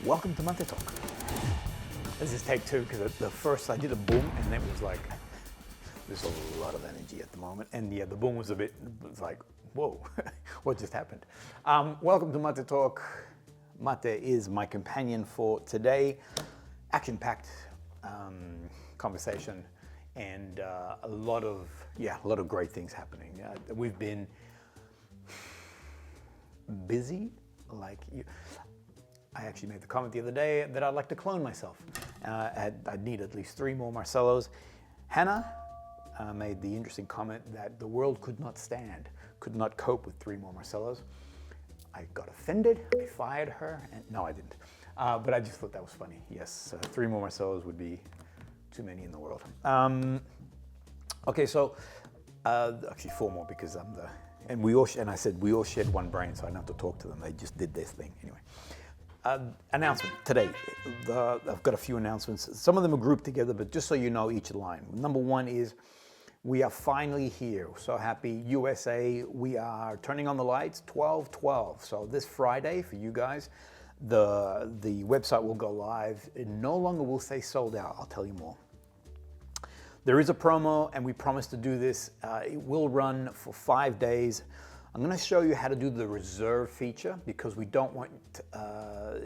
Welcome to MATÉ Talk. This is take two because the first I did a boom and it was like, there's a lot of energy at the moment. And yeah, the boom was it was like, whoa, what just happened? Welcome to MATÉ Talk. MATÉ is my companion for today. Action-packed conversation and a lot of great things happening. We've been busy, like you. I actually made the comment the other day that I'd like to clone myself. I'd need at least 3 more Marcelos. Hannah made the interesting comment that the world could not cope with 3 more Marcelos. I got offended, I fired her, and no, I didn't. But I just thought that was funny. Yes, 3 more Marcelos would be too many in the world. Okay, so actually 4 more because I'm the, and I said we all shared one brain, so I don't have to talk to them. They just did this thing anyway. Announcement today. I've got a few announcements. Some of them are grouped together, but just so you know each line. Number 1 is we are finally here. So happy, USA. We are turning on the lights 12/12. So this Friday for you guys, the website will go live. It no longer will say sold out. I'll tell you more. There is a promo, and we promise to do this. It will run for 5 days. I'm going to show you how to do the reserve feature because we don't want,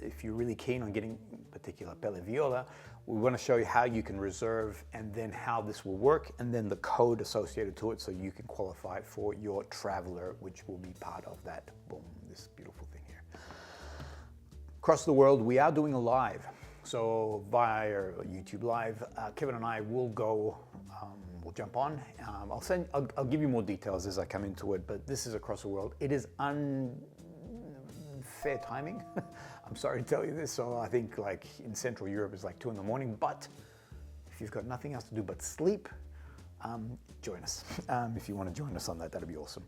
if you're really keen on getting particular Pelle Viola, we want to show you how you can reserve and then how this will work and then the code associated to it so you can qualify for your traveler, which will be part of that, boom, this beautiful thing here. Across the world, we are doing a live. So via YouTube Live, Kevin and I will go, we'll jump on. I'll give you more details as I come into it, but this is across the world. It is unfair timing. I'm sorry to tell you this. So I think like in Central Europe it's like 2 in the morning, but if you've got nothing else to do but sleep, join us. If you want to join us on that, that'd be awesome.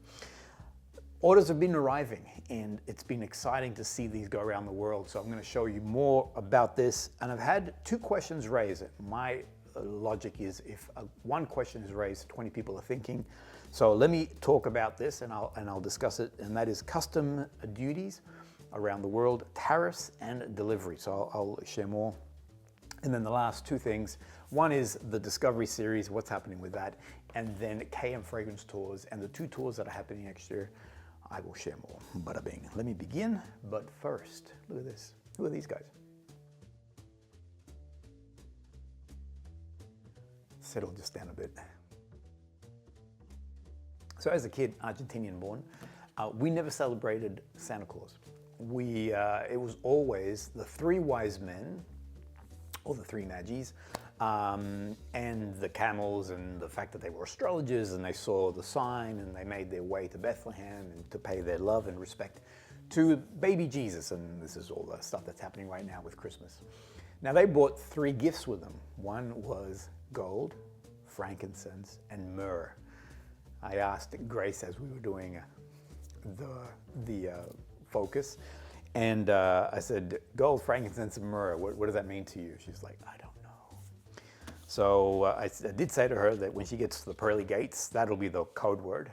Orders have been arriving and it's been exciting to see these go around the world. So I'm going to show you more about this. And I've had 2 questions raised. My logic is if 1 question is raised, 20 people are thinking. So let me talk about this and I'll discuss it. And that is custom duties around the world, tariffs and delivery. So I'll share more. And then the last 2 things. One is the Discovery Series, what's happening with that. And then KM Fragrance Tours and the 2 tours that are happening next year. I will share more. Bada bing. Let me begin, but first, look at this. Who are these guys? Settle just down a bit. So as a kid, Argentinian born, we never celebrated Santa Claus. It was always the 3 wise men, or the 3 Magis, and the camels, and the fact that they were astrologers and they saw the sign and they made their way to Bethlehem and to pay their love and respect to baby Jesus. And this is all the stuff that's happening right now with Christmas. Now they brought 3 gifts with them. One was gold, frankincense, and myrrh. I asked Grace as we were doing the focus, and I said, gold, frankincense, and myrrh, what does that mean to you? She's like, I don't know. So I did say to her that when she gets to the pearly gates, that'll be the code word.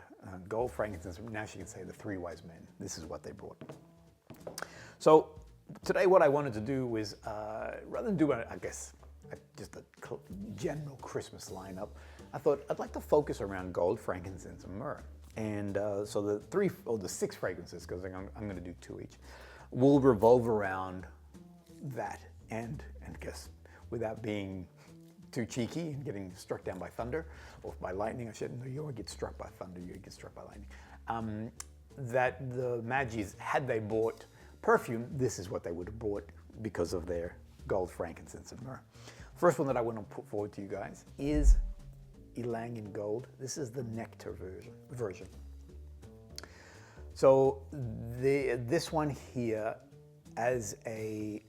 Gold, frankincense, now she can say the 3 wise men. This is what they brought. So today what I wanted to do was, rather than do, just a general Christmas lineup, I thought I'd like to focus around gold, frankincense, and myrrh. And so the 6 fragrances, because I'm going to do 2 each, will revolve around that. And guess, without being too cheeky and getting struck down by thunder, or by lightning, I shouldn't know, you don't get struck by thunder, you get struck by lightning. That the Magis, had they bought perfume, this is what they would have bought because of their gold, frankincense, and myrrh. First one that I want to put forward to you guys is YLANG in gold. This is the NECTAR version. So this one here, as a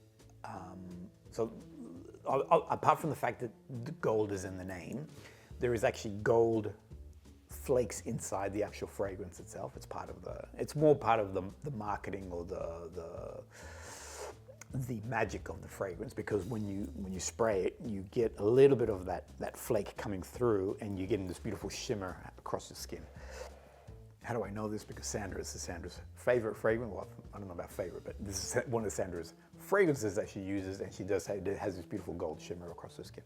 apart from the fact that the gold is in the name, there is actually gold flakes inside the actual fragrance itself. It's more part of the marketing or the magic of the fragrance, because when you spray it, you get a little bit of that flake coming through and you're getting this beautiful shimmer across the skin. how do I know this? Because this is Sandra's favorite fragrance. Well, I don't know about favorite, but this is one of Sandra's fragrances that she uses, and she does it has this beautiful gold shimmer across her skin.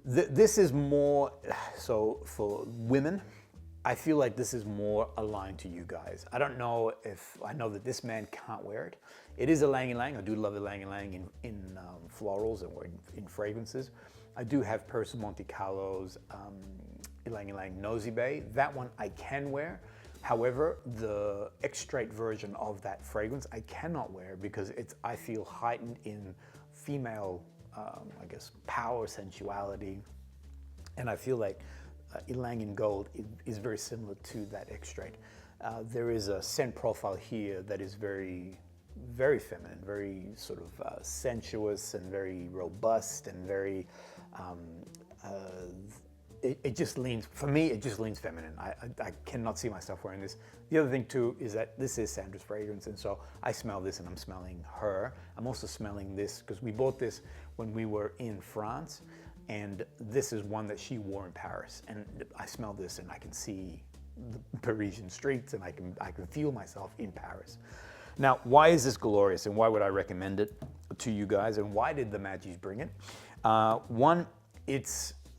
This is more, so for women, I feel like this is more aligned to you guys. I don't know if, I know that this man can't wear it. It is a Ylang Ylang. I do love the Ylang Ylang in florals or in fragrances. I do have Perfume Monte Carlo's Ylang Ylang Nosy Bay. That one I can wear. However, the extrait version of that fragrance I cannot wear because it's, I feel, heightened in female, I guess, power, sensuality. And I feel like Ylang in Gold is very similar to that extrait. There is a scent profile here that is very, very feminine, very sort of sensuous and very robust and very, it just leans, for me, it just leans feminine. I cannot see myself wearing this. The other thing too is that this is Sandra's fragrance, and so I smell this and I'm smelling her. I'm also smelling this because we bought this when we were in France, and this is one that she wore in Paris. And I smell this and I can see the Parisian streets and I can feel myself in Paris. Now, why is this glorious and why would I recommend it to you guys, and why did the Magis bring it? One,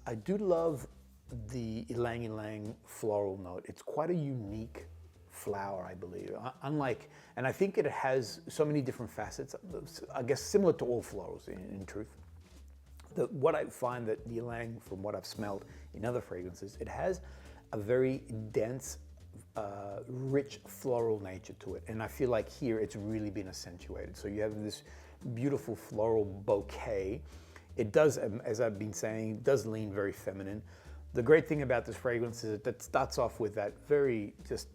I do love the Ylang Ylang floral note. It's quite a unique flower, I believe. Unlike, and I think it has so many different facets, I guess similar to all florals in truth. What I find that the Ylang, from what I've smelled in other fragrances, it has a very dense, rich floral nature to it. And I feel like here it's really been accentuated. So you have this beautiful floral bouquet. It does, as I've been saying, it does lean very feminine. The great thing about this fragrance is that it starts off with that very just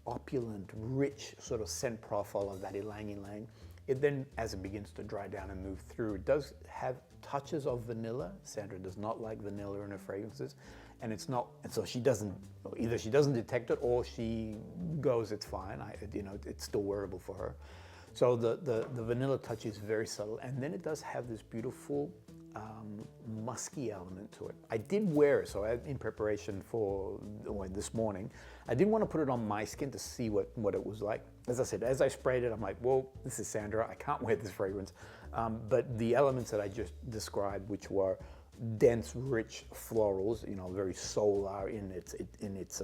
opulent, rich sort of scent profile of that Ylang Ylang. It then, as it begins to dry down and move through, it does have touches of vanilla. Sandra does not like vanilla in her fragrances, and it's not, and so she doesn't, either she doesn't detect it or she goes, it's fine, it's still wearable for her. So the vanilla touch is very subtle, and then it does have this beautiful musky element to it. I did wear it, so in preparation for this morning, I didn't want to put it on my skin to see what it was like. As I said, as I sprayed it, I'm like, whoa, this is Sandra, I can't wear this fragrance. But the elements that I just described, which were dense, rich florals, very solar in its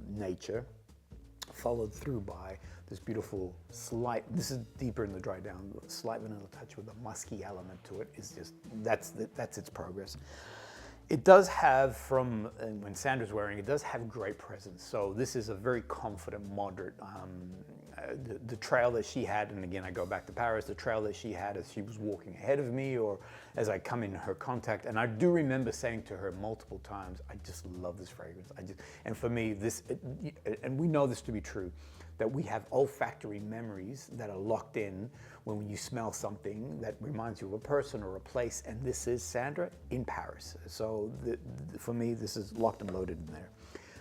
nature, followed through by this beautiful slight, this is deeper in the dry down, slight vanilla touch with a musky element to it. Is just, that's its progress. It does have, from when Sandra's wearing, it does have great presence. So this is a very confident, moderate, the trail that she had, and again I go back to Paris, the trail that she had as she was walking ahead of me or as I come in her contact, and I do remember saying to her multiple times, I just love this fragrance. And for me, and we know this to be true, that we have olfactory memories that are locked in when you smell something that reminds you of a person or a place, and this is Sandra in Paris. So for me, this is locked and loaded in there.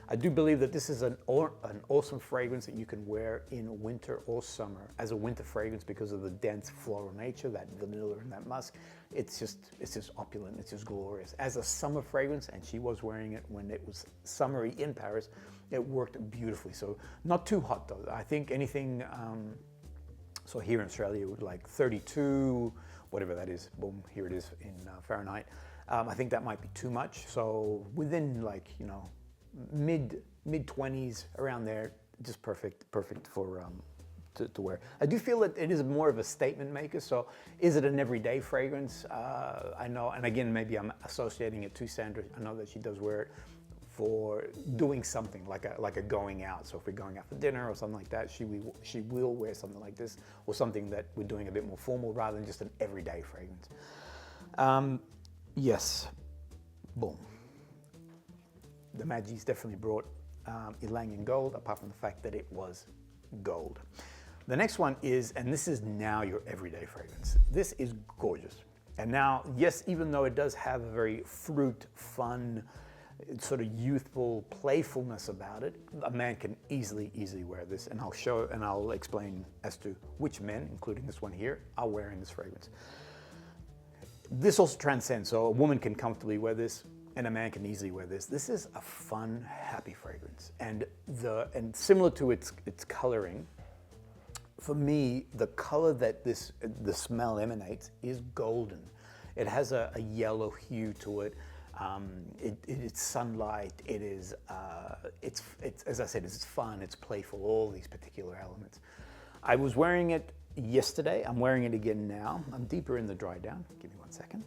I do believe that this is an awesome fragrance that you can wear in winter or summer as a winter fragrance because of the dense floral nature, that vanilla and that musk. It's just opulent, it's just glorious. As a summer fragrance, and she was wearing it when it was summery in Paris, it worked beautifully. So not too hot though. I think anything, so here in Australia, with like 32, whatever that is, boom, here it is in Fahrenheit. I think that might be too much. So within like, mid 20s, around there, just perfect for to wear. I do feel that it is more of a statement maker. So is it an everyday fragrance? I know, and again, maybe I'm associating it to Sandra. I know that she does wear it for doing something like a going out. So if we're going out for dinner or something like that, she will wear something like this, or something that we're doing a bit more formal rather than just an everyday fragrance. Yes, boom. The Magis definitely brought Ylang in Gold, apart from the fact that it was gold. The next one is, and this is now your everyday fragrance. This is gorgeous. And now, yes, even though it does have a very fruit, fun, sort of youthful playfulness about it, a man can easily wear this. And I'll explain as to which men, including this one here, are wearing this fragrance. This also transcends, so a woman can comfortably wear this. and a man can easily wear this. This is a fun, happy fragrance. And similar to its coloring, for me, the color that the smell emanates is golden. It has a yellow hue to it. It's sunlight. It is. It's as I said, it's fun. It's playful. All these particular elements. I was wearing it yesterday. I'm wearing it again now. I'm deeper in the dry down. Give me 1 second.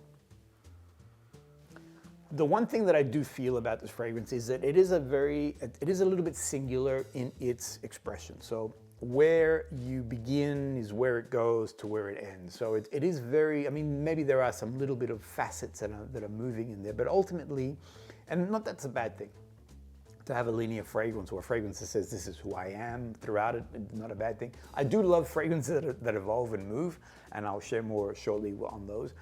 The one thing that I do feel about this fragrance is that it is a little bit singular in its expression. So where you begin is where it goes to where it ends. So it is very, I mean, maybe there are some little bit of facets that are moving in there, but ultimately, and not that's a bad thing, to have a linear fragrance or a fragrance that says this is who I am throughout it, not a bad thing. I do love fragrances that evolve and move, and I'll share more shortly on those.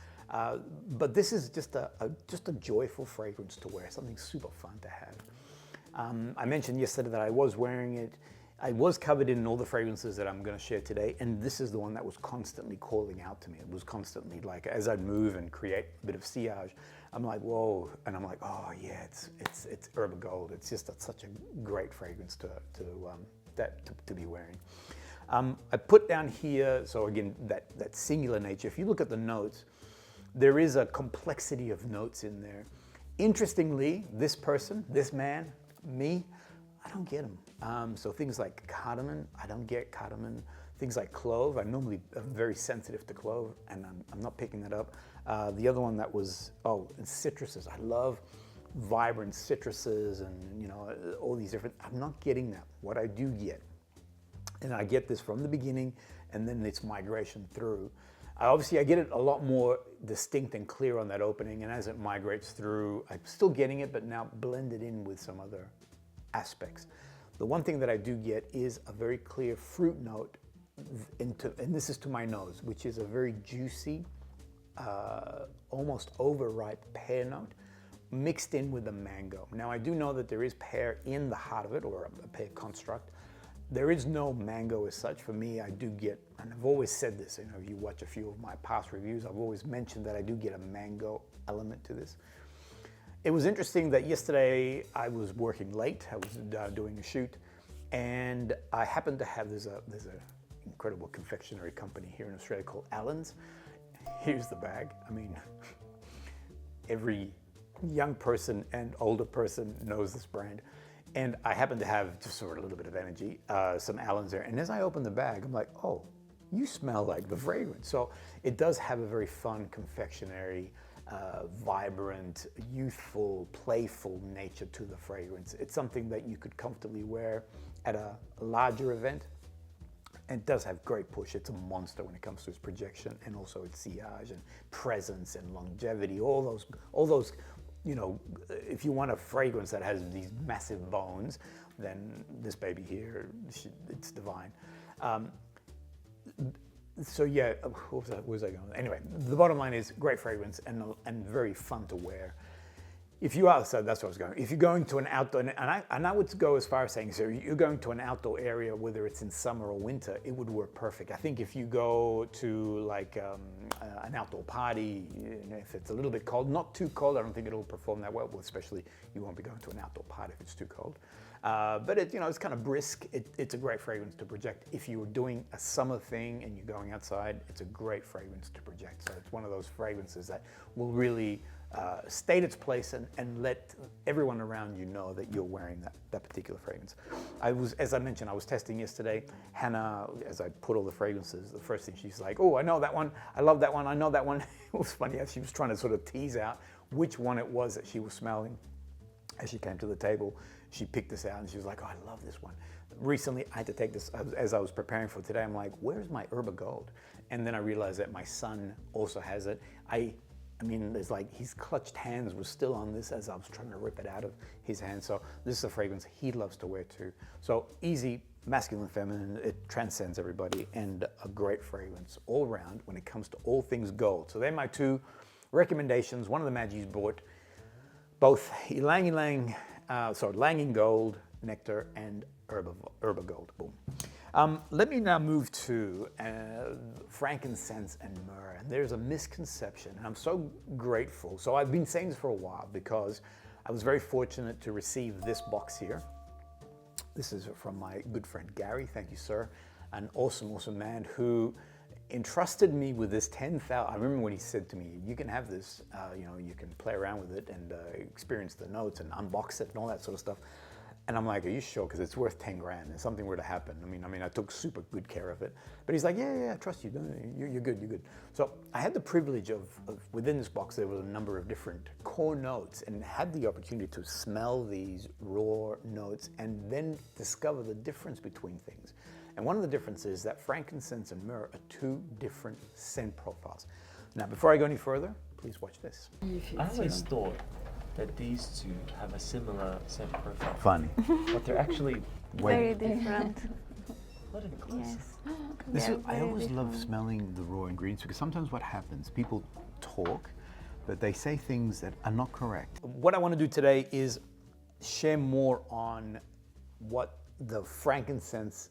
But this is just a joyful fragrance to wear, something super fun to have. I mentioned yesterday that I was wearing it. I was covered in all the fragrances that I'm going to share today, and this is the one that was constantly calling out to me. It was constantly like, as I'd move and create a bit of sillage, I'm like, whoa, and I'm like, oh yeah, it's Herba Gold. It's just such a great fragrance to be wearing. I put down here, so again, that singular nature. If you look at the notes, there is a complexity of notes in there. Interestingly, this person, this man, me, I don't get them. So things like cardamom, I don't get cardamom. Things like clove, I'm very sensitive to clove, and I'm not picking that up. The other one that was, citruses. I love vibrant citruses and all these different, I'm not getting that. What I do get, and I get this from the beginning, and then its migration through. Obviously, I get it a lot more distinct and clear on that opening, and as it migrates through, I'm still getting it, but now blended in with some other aspects. The one thing that I do get is a very clear fruit note, and this is to my nose, which is a very juicy, almost overripe pear note, mixed in with the mango. Now, I do know that there is pear in the heart of it, or a pear construct. There is no mango as such. For me, I do get, and I've always said this, if you watch a few of my past reviews, I've always mentioned that I do get a mango element to this. It was interesting that yesterday I was working late. I was doing a shoot, and I happened to have, there's a incredible confectionery company here in Australia called Allen's. Here's the bag. I mean, every young person and older person knows this brand. And I happen to have just sort of a little bit of energy, some Allen's there. And as I open the bag, I'm like, oh, you smell like the fragrance. So it does have a very fun confectionery, vibrant, youthful, playful nature to the fragrance. It's something that you could comfortably wear at a larger event. And it does have great push. It's a monster when it comes to its projection and also its sillage and presence and longevity, all those, if you want a fragrance that has these massive bones, then this baby here, it's divine. So yeah, where was I going? Anyway, the bottom line is great fragrance and very fun to wear. If you are, so that's what I was going. If you're going to an outdoor, and I would go as far as saying, so you're going to an outdoor area, whether it's in summer or winter, it would work perfect. I think if you go to like an outdoor party, if it's a little bit cold, not too cold, I don't think it'll perform that well. Especially you won't be going to an outdoor party if it's too cold. But it's kind of brisk. It's a great fragrance to project. If you were doing a summer thing and you're going outside, it's a great fragrance to project. So it's one of those fragrances that will really state its place and let everyone around you know that you're wearing that particular fragrance. As I mentioned, I was testing yesterday. Hannah, as I put all the fragrances, the first thing she's like, oh, I know that one. I love that one. I know that one. It was funny as she was trying to sort of tease out which one it was that she was smelling. As she came to the table, she picked this out and she was like, oh, I love this one. Recently, I had to take this, as I was preparing for today, I'm like, where's my Herba Gold? And then I realized that my son also has it. I mean, it's like his clutched hands were still on this as I was trying to rip it out of his hand. So this is a fragrance he loves to wear too. So easy, masculine, feminine, it transcends everybody, and a great fragrance all around when it comes to all things gold. So they're my two recommendations. One of the Maggies bought both Ylang Ylang Gold, Nectar, and Herba Gold. Boom. Let me now move to frankincense and myrrh. And there's a misconception, and I'm so grateful. So I've been saying this for a while because I was very fortunate to receive this box here. This is from my good friend Gary. Thank you, sir. An awesome, awesome man who entrusted me with this 10,000. I remember when he said to me, you can have this, you know, you can play around with it and experience the notes and unbox it and all that sort of stuff. And I'm like, are you sure? Because it's worth 10 grand and something were to happen. I mean, I took super good care of it. But he's like, yeah, I trust you. You're good, you're good. So I had the privilege of within this box, there was a number of different core notes and had the opportunity to smell these raw notes and then discover the difference between things. And one of the differences is that frankincense and myrrh are two different scent profiles. Now, before I go any further, please watch this. I always thought that these two have a similar scent profile. Funny. But they're actually Very different. Not even close. Yes. I always love smelling the raw ingredients because sometimes what happens, people talk, but they say things that are not correct. What I want to do today is share more on what the frankincense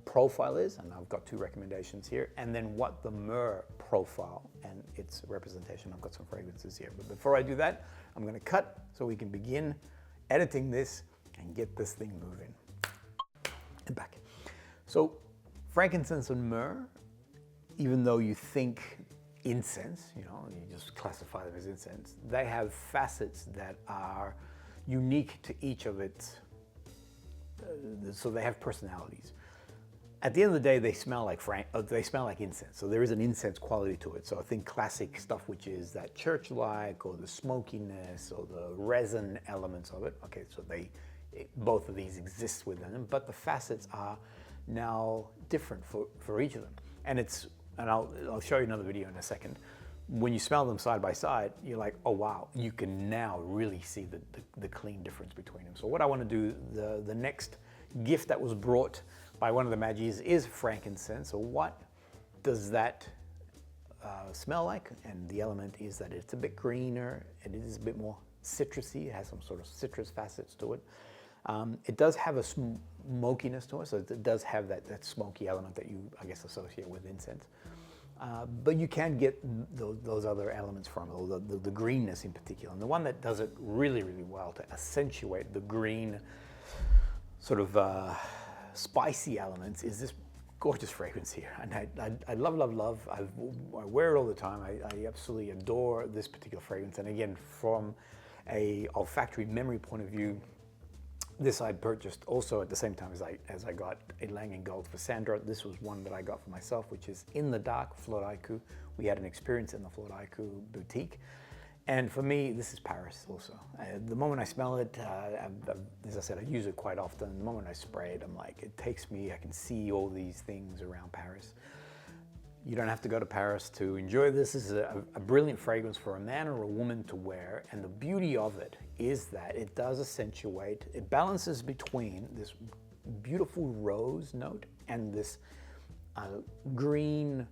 profile is, and I've got two recommendations here, and then what the myrrh profile and its representation. I've got some fragrances here, but before I do that, I'm going to cut so we can begin editing this and get this thing moving. And back. So frankincense and myrrh, even though you think incense, you know, you just classify them as incense, they have facets that are unique to each of its so they have personalities. At the end of the day, they smell like incense. So there is an incense quality to it. So I think classic stuff, which is that church-like or the smokiness or the resin elements of it. Okay, so both of these exist within them, but the facets are now different for each of them. And I'll show you another video in a second. When you smell them side by side, you're like, oh wow, you can now really see the clean difference between them. So what I want to do, the next gift that was brought by one of the Magis is frankincense. So what does that smell like? And the element is that it's a bit greener, it is a bit more citrusy, it has some sort of citrus facets to it. It does have a smokiness to it, so it does have that smoky element that you, I guess, associate with incense. But you can get those other elements from it, the greenness in particular. And the one that does it really, really well to accentuate the green sort of spicy elements is this gorgeous fragrance here. And I love, love, love. I wear it all the time. I absolutely adore this particular fragrance. And again, from a olfactory memory point of view, this I purchased also at the same time as I got a YLANG in gold for Sandra. This was one that I got for myself, which is In the Dark, Floraiku. We had an experience in the Floraiku boutique. And for me, this is Paris also. The moment I smell it, as I said, I use it quite often. The moment I spray it, I'm like, it takes me, I can see all these things around Paris. You don't have to go to Paris to enjoy this. This is a brilliant fragrance for a man or a woman to wear. And the beauty of it is that it does accentuate, it balances between this beautiful rose note and this green,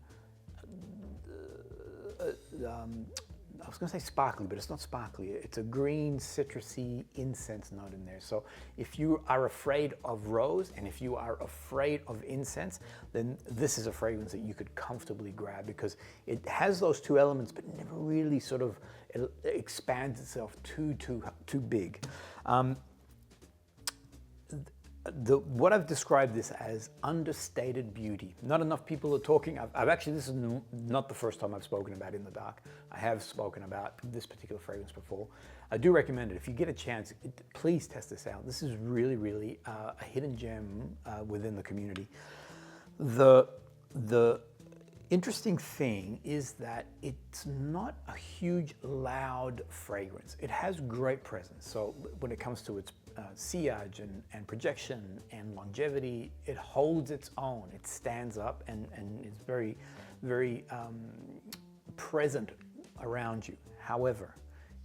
I was going to say sparkly, but it's not sparkly. It's a green, citrusy incense note in there. So if you are afraid of rose and if you are afraid of incense, then this is a fragrance that you could comfortably grab because it has those two elements, but never really sort of expands itself too big. What I've described this as understated beauty. Not enough people are talking. I've actually, this is not the first time I've spoken about In the Dark. I have spoken about this particular fragrance before. I do recommend it. If you get a chance, please test this out. This is really, really a hidden gem within the community. The interesting thing is that it's not a huge, loud fragrance. It has great presence. So when it comes to its sillage and projection and longevity, it holds its own. It stands up and is very, very present around you. However,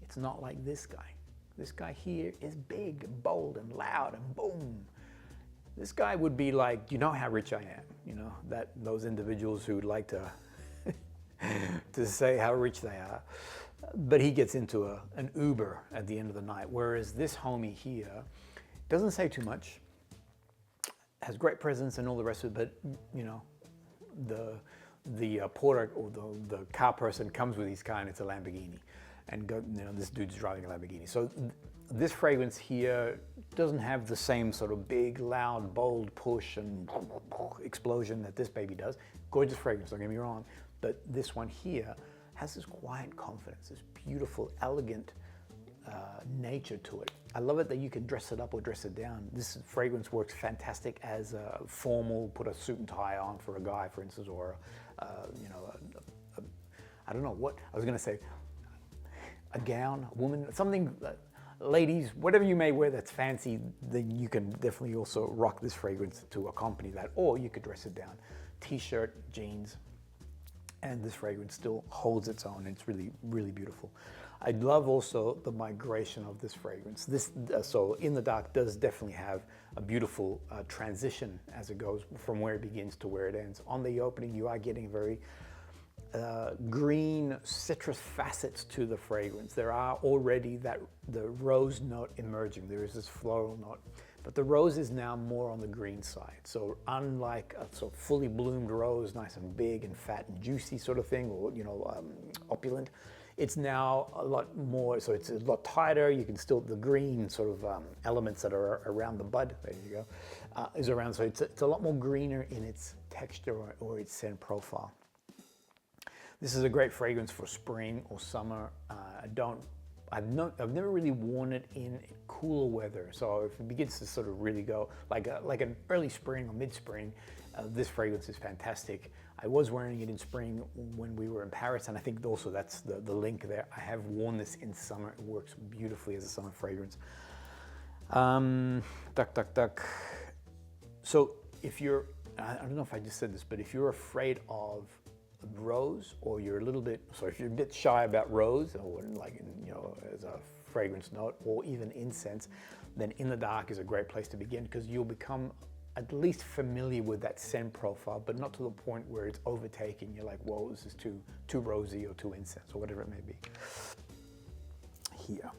it's not like this guy. This guy here is big, bold, and loud, and boom. This guy would be like, you know how rich I am, you know, those individuals who like to to say how rich they are. But he gets into an Uber at the end of the night, whereas this homie here doesn't say too much. has great presence and all the rest of it, but you know, the porter or the car person comes with his car and it's a Lamborghini, and you know, this dude's driving a Lamborghini. So this fragrance here doesn't have the same sort of big, loud, bold push and explosion that this baby does. Gorgeous fragrance, don't get me wrong, but this one here has this quiet confidence, this beautiful, elegant nature to it. I love it that you can dress it up or dress it down. This fragrance works fantastic as a formal, put a suit and tie on for a guy, for instance, or you know, I don't know what, I was gonna say a gown, a woman, something, ladies, whatever you may wear that's fancy, then you can definitely also rock this fragrance to accompany that, or you could dress it down. T-shirt, jeans, and this fragrance still holds its own. It's really, really beautiful. I love also the migration of this fragrance. This, so In the Dark does definitely have a beautiful transition as it goes from where it begins to where it ends. On the opening, you are getting very green citrus facets to the fragrance. There are already the rose note emerging. There is this floral note, but the rose is now more on the green side. So unlike a sort of fully bloomed rose, nice and big and fat and juicy sort of thing, or you know, opulent, it's now a lot more, so it's a lot tighter. You can still, the green sort of elements that are around the bud, there you go, is around. So it's a lot more greener in its texture or its scent profile. This is a great fragrance for spring or summer. I've never really worn it in cooler weather. So if it begins to sort of really go like an early spring or mid-spring, this fragrance is fantastic. I was wearing it in spring when we were in Paris, and I think also that's the link there. I have worn this in summer. It works beautifully as a summer fragrance. So if you're, I don't know if I just said this, but if you're afraid of rose, or you're a little bit, so if you're a bit shy about rose, or like, you know, as a fragrance note, or even incense, then In the Dark is a great place to begin, because you'll become at least familiar with that scent profile, but not to the point where it's overtaking. You're like, whoa, this is too rosy or too incense, or whatever it may be. Here.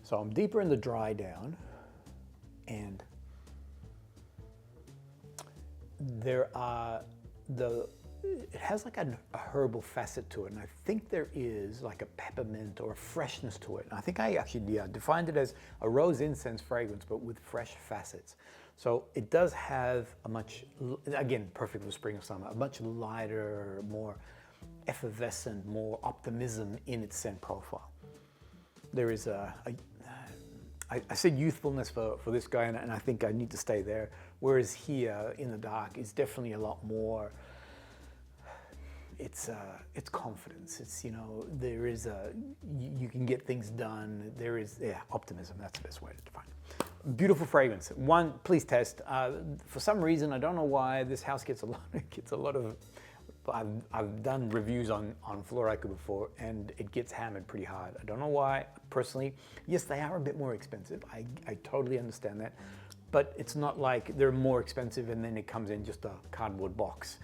So I'm deeper in the dry down, and there are it has like a herbal facet to it, and I think there is like a peppermint or a freshness to it. And I think I actually defined it as a rose incense fragrance, but with fresh facets. So it does have a much, again, perfect for spring or summer, a much lighter, more effervescent, more optimism in its scent profile. There is I said youthfulness for this guy, and I think I need to stay there. Whereas here, In the Dark, is definitely a lot more. It's confidence. It's, you know, there is you can get things done. There is optimism. That's the best way to define it. Beautiful fragrance. One, please test. For some reason, I don't know why this house gets a lot of. I've done reviews on Floraiku before, and it gets hammered pretty hard. I don't know why, personally. Yes, they are a bit more expensive. I totally understand that. But it's not like they're more expensive and then it comes in just a cardboard box.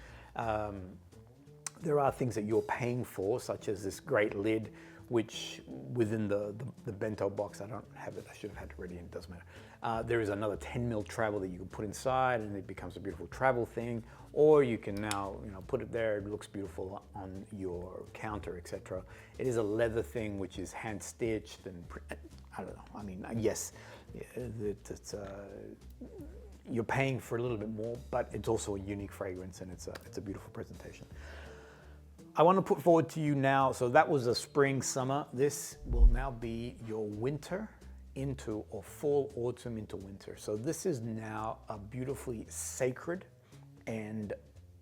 There are things that you're paying for, such as this great lid, which within the bento box, I don't have it, I should have had it ready, and it doesn't matter. There is another 10 mil travel that you can put inside, and it becomes a beautiful travel thing. Or you can now, you know, put it there, it looks beautiful on your counter, etc. It is a leather thing, which is hand stitched, and I don't know, I mean, yes, you're paying for a little bit more, but it's also a unique fragrance, and it's a beautiful presentation. I want to put forward to you now, so that was a spring, summer. This will now be your winter into, or fall, autumn into winter. So this is now a beautifully sacred and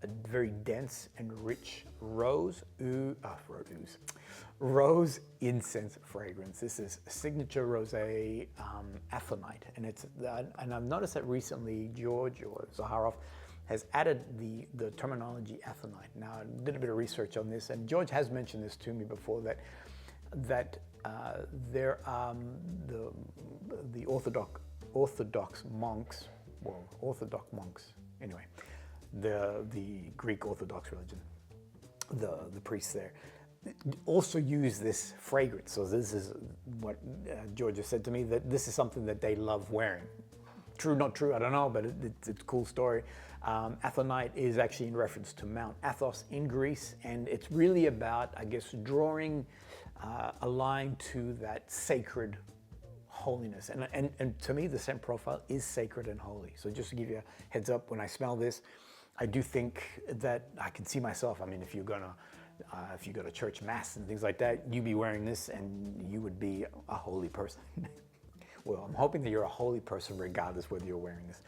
a very dense and rich rose incense fragrance. This is signature rosé ATHONITE, and I've noticed that recently George or Zaharoff has added the terminology ATHONITE. Now, I did a bit of research on this, and George has mentioned this to me before, that there are the Orthodox monks, anyway, the Greek Orthodox religion, the priests there, also use this fragrance. So this is what George has said to me, that this is something that they love wearing. true, not true, I don't know, but it's a cool story. ATHONITE is actually in reference to Mount Athos in Greece, and it's really about, I guess, drawing a line to that sacred holiness. And to me, the scent profile is sacred and holy. So just to give you a heads up, when I smell this, I do think that I can see myself. I mean, if you go to church mass and things like that, you'd be wearing this and you would be a holy person. Well, I'm hoping that you're a holy person regardless whether you're wearing this.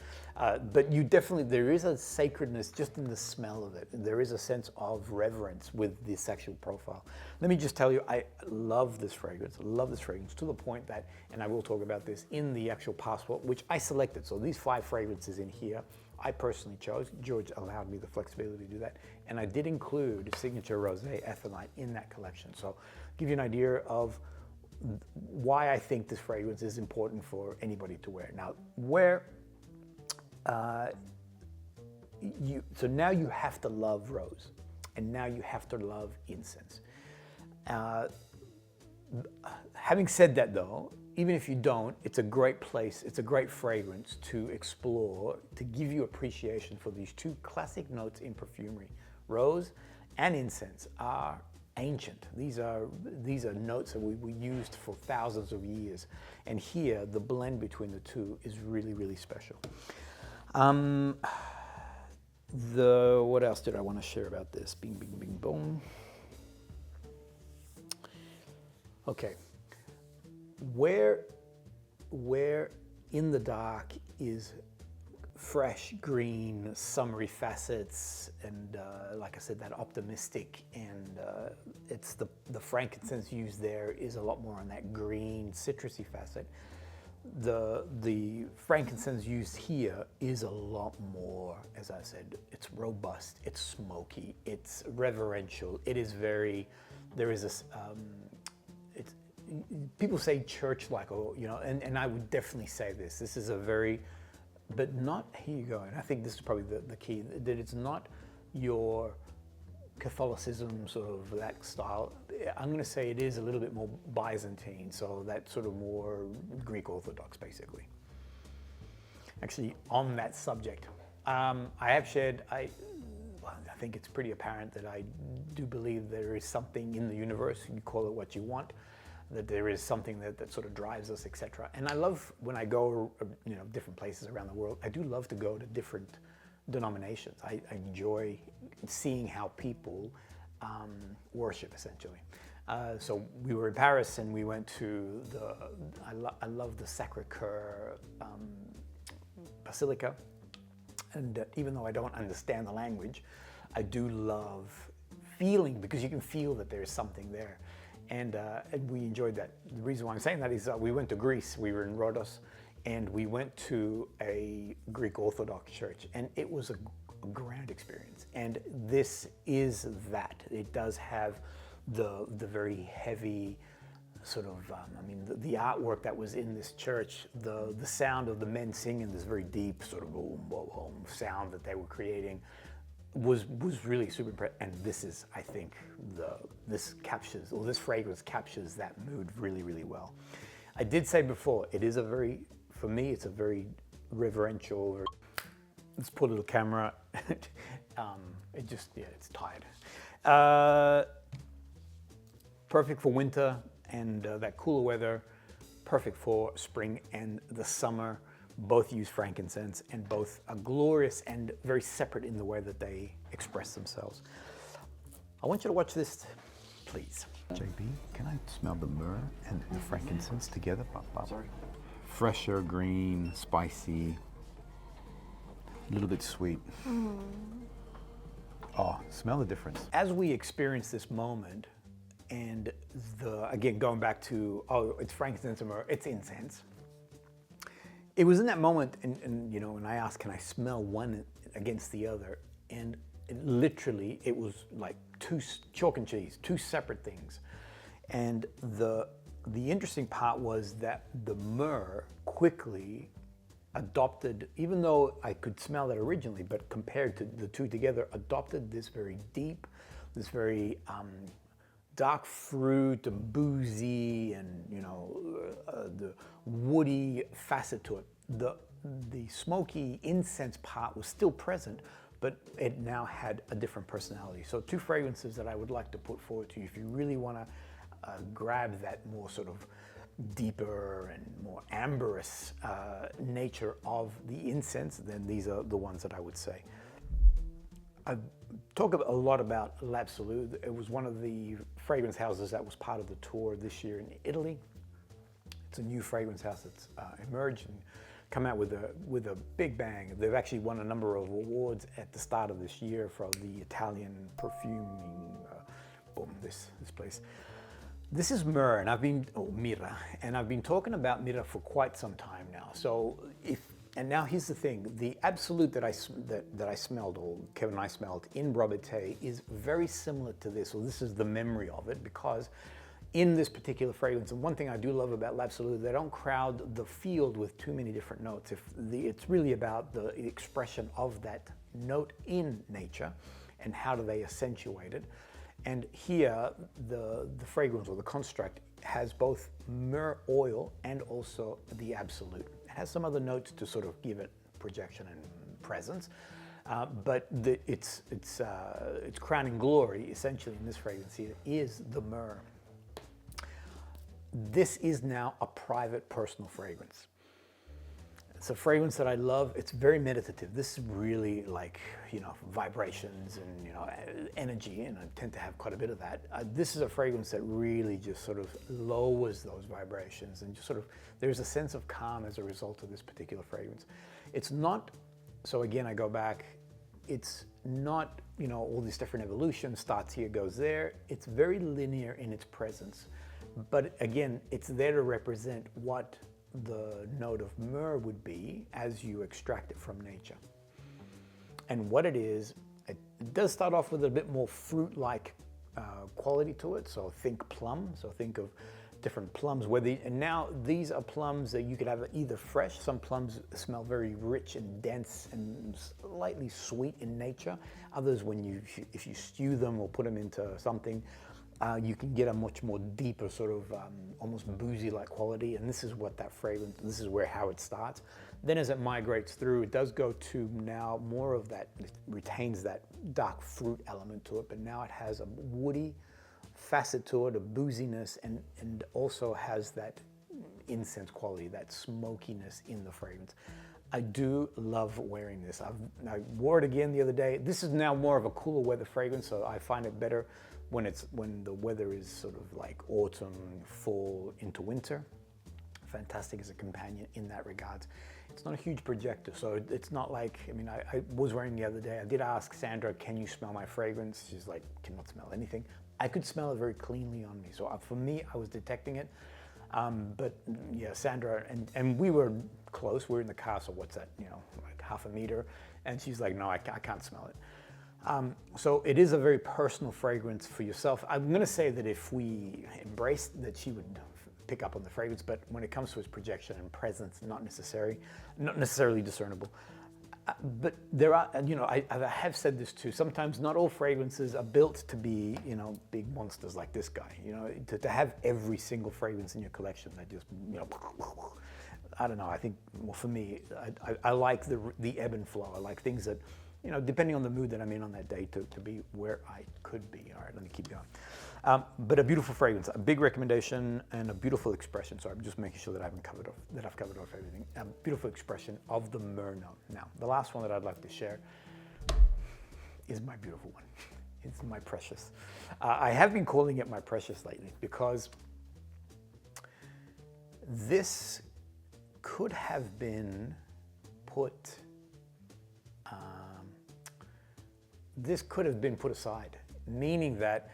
But you definitely, there is a sacredness just in the smell of it. There is a sense of reverence with the sexual profile. Let me just tell you, I love this fragrance. I love this fragrance to the point that, and I will talk about this in the actual passport, which I selected. So these 5 fragrances in here, I personally chose. George allowed me the flexibility to do that. And I did include Signature Rosé ATHONITE in that collection. So give you an idea of why I think this fragrance is important for anybody to wear. Now, so now you have to love rose, and now you have to love incense. Having said that though, even if you don't, it's a great place, it's a great fragrance to explore, to give you appreciation for these 2 classic notes in perfumery. Rose and incense are ancient. These are notes that we used for thousands of years. And here, the blend between the 2 is really, really special. What else did I want to share about this? Bing, bing, bing, boom. Okay. Where in the dark is fresh, green, summery facets, and like I said, that optimistic, and it's the frankincense used there is a lot more on that green, citrusy facet. The frankincense used here is a lot more, as I said, it's robust, it's smoky, it's reverential, it is very, there is this, people say church-like, or, you know, and I would definitely say this is a very, but not, here you go, and I think this is probably the key, that it's not your Catholicism, sort of that style. I'm going to say it is a little bit more Byzantine, so that sort of more Greek Orthodox, basically. Actually, on that subject, I have shared, I think it's pretty apparent that I do believe there is something in the universe, you call it what you want, that there is something that sort of drives us, etc. And I love when I go, you know, different places around the world, I do love to go to different denominations. I enjoy seeing how people worship, essentially. So we were in Paris and we went to I love the Sacré-Cœur Basilica. And even though I don't understand the language, I do love feeling, because you can feel that there is something there. And we enjoyed that. The reason why I'm saying that is we went to Greece, we were in Rhodos, and we went to a Greek Orthodox church, and it was a grand experience. And this is that. It does have the very heavy sort of, I mean, the artwork that was in this church, the sound of the men singing, this very deep sort of boom, boom, boom sound that they were creating was really super impressive. And this is, I think, this fragrance captures that mood really, really well. I did say before, it is a very, for me, it's a very reverential, let's put a little camera, it just, yeah, it's tired. Perfect for winter and that cooler weather, perfect for spring and the summer. Both use frankincense, and both are glorious and very separate in the way that they express themselves. I want you to watch this, please. JB, can I smell the myrrh and the frankincense together? Sorry. Fresher, green, spicy, a little bit sweet. Oh, smell the difference. As we experience this moment, and again, going back to, oh, it's frankincense or myrrh, it's incense. It was in that moment, and you know, when I asked, can I smell one against the other? And it was like chalk and cheese, 2 separate things. And the interesting part was that the myrrh quickly adopted, even though I could smell it originally, but compared to the 2 together, adopted this very deep, this very dark fruit and boozy, and you know, the woody facet to it. the smoky incense part was still present, but it now had a different personality. So 2 fragrances that I would like to put forward to you if you really want to grab that more sort of deeper and more amberous nature of the incense, then these are the ones that I would say. I talk a lot about LabSolue. It was one of the fragrance houses that was part of the tour this year in Italy. It's a new fragrance house that's emerged and come out with a big bang. They've actually won a number of awards at the start of this year for the Italian perfuming, this place. This is MIRRA, and MIRRA, and I've been talking about MIRRA for quite some time now. So now here's the thing: the Absolute that I smelled, or Kevin and I smelled in MATÉ, is very similar to this. So this is the memory of it, because in this particular fragrance, and one thing I do love about LabSolue, they don't crowd the field with too many different notes. It's really about the expression of that note in nature, and how do they accentuate it. And here, the fragrance or the construct has both myrrh oil and also the Absolute. It has some other notes to sort of give it projection and presence, but its crowning glory, essentially, in this fragrance here, is the myrrh. This is now a private, personal fragrance. It's a fragrance that I love. It's very meditative. This is really like, vibrations and, energy, and I tend to have quite a bit of that. This is a fragrance that really just sort of lowers those vibrations, and just sort of, there's a sense of calm as a result of this particular fragrance. It's not, so again, I go back, it's not, all these different evolutions, starts here, goes there. It's very linear in its presence. But again, it's there to represent what the note of myrrh would be as you extract it from nature. And what it is, it does start off with a bit more fruit-like quality to it. So think plum. So think of different plums. And now these are plums that you could have either fresh. Some plums smell very rich and dense and slightly sweet in nature. Others, if you stew them or put them into something, you can get a much more deeper sort of almost boozy-like quality, and this is what that fragrance, this is how it starts. Then as it migrates through, it does go to now more of that, it retains that dark fruit element to it, but now it has a woody facet to it, a booziness, and also has that incense quality, that smokiness in the fragrance. I do love wearing this. I wore it again the other day. This is now more of a cooler weather fragrance, so I find it better when the weather is sort of like autumn, fall into winter. Fantastic as a companion in that regard. It's not a huge projector, so it's not like, I was wearing the other day, I did ask Sandra, can you smell my fragrance? She's like, cannot smell anything. I could smell it very cleanly on me. So for me, I was detecting it. But yeah, Sandra, and we were close, we were in the car, so what's that, like half a meter. And she's like, no, I can't smell it. So it is a very personal fragrance for yourself. I'm going to say that if we embraced that, she would pick up on the fragrance, but when it comes to its projection and presence, not necessarily discernible. But there are, I have said this too, sometimes not all fragrances are built to be, big monsters like this guy, to have every single fragrance in your collection that just, I don't know, I think, well, for me, I like the ebb and flow. I like things that, depending on the mood that I'm in on that day, to be where I could be. All right, let me keep going. But a beautiful fragrance, a big recommendation, and a beautiful expression. So I'm just making sure that I've covered off everything. A beautiful expression of the myrrh note. Now, the last one that I'd like to share is my beautiful one. It's my precious. I have been calling it my precious lately because this could have been put. This could have been put aside, meaning that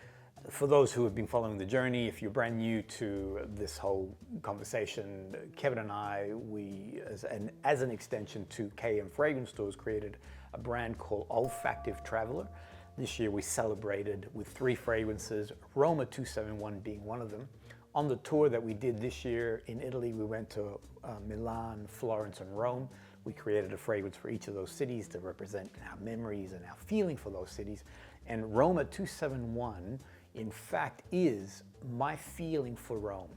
for those who have been following the journey, if you're brand new to this whole conversation, Kevin and I, we, as an extension to KM Fragrance Stores, created a brand called Olfactive Traveler. This year we celebrated with 3 fragrances, ROMA 271 being one of them. On the tour that we did this year in Italy, we went to Milan, Florence, and Rome. We created a fragrance for each of those cities to represent our memories and our feeling for those cities. And ROMA 271, in fact, is my feeling for Rome.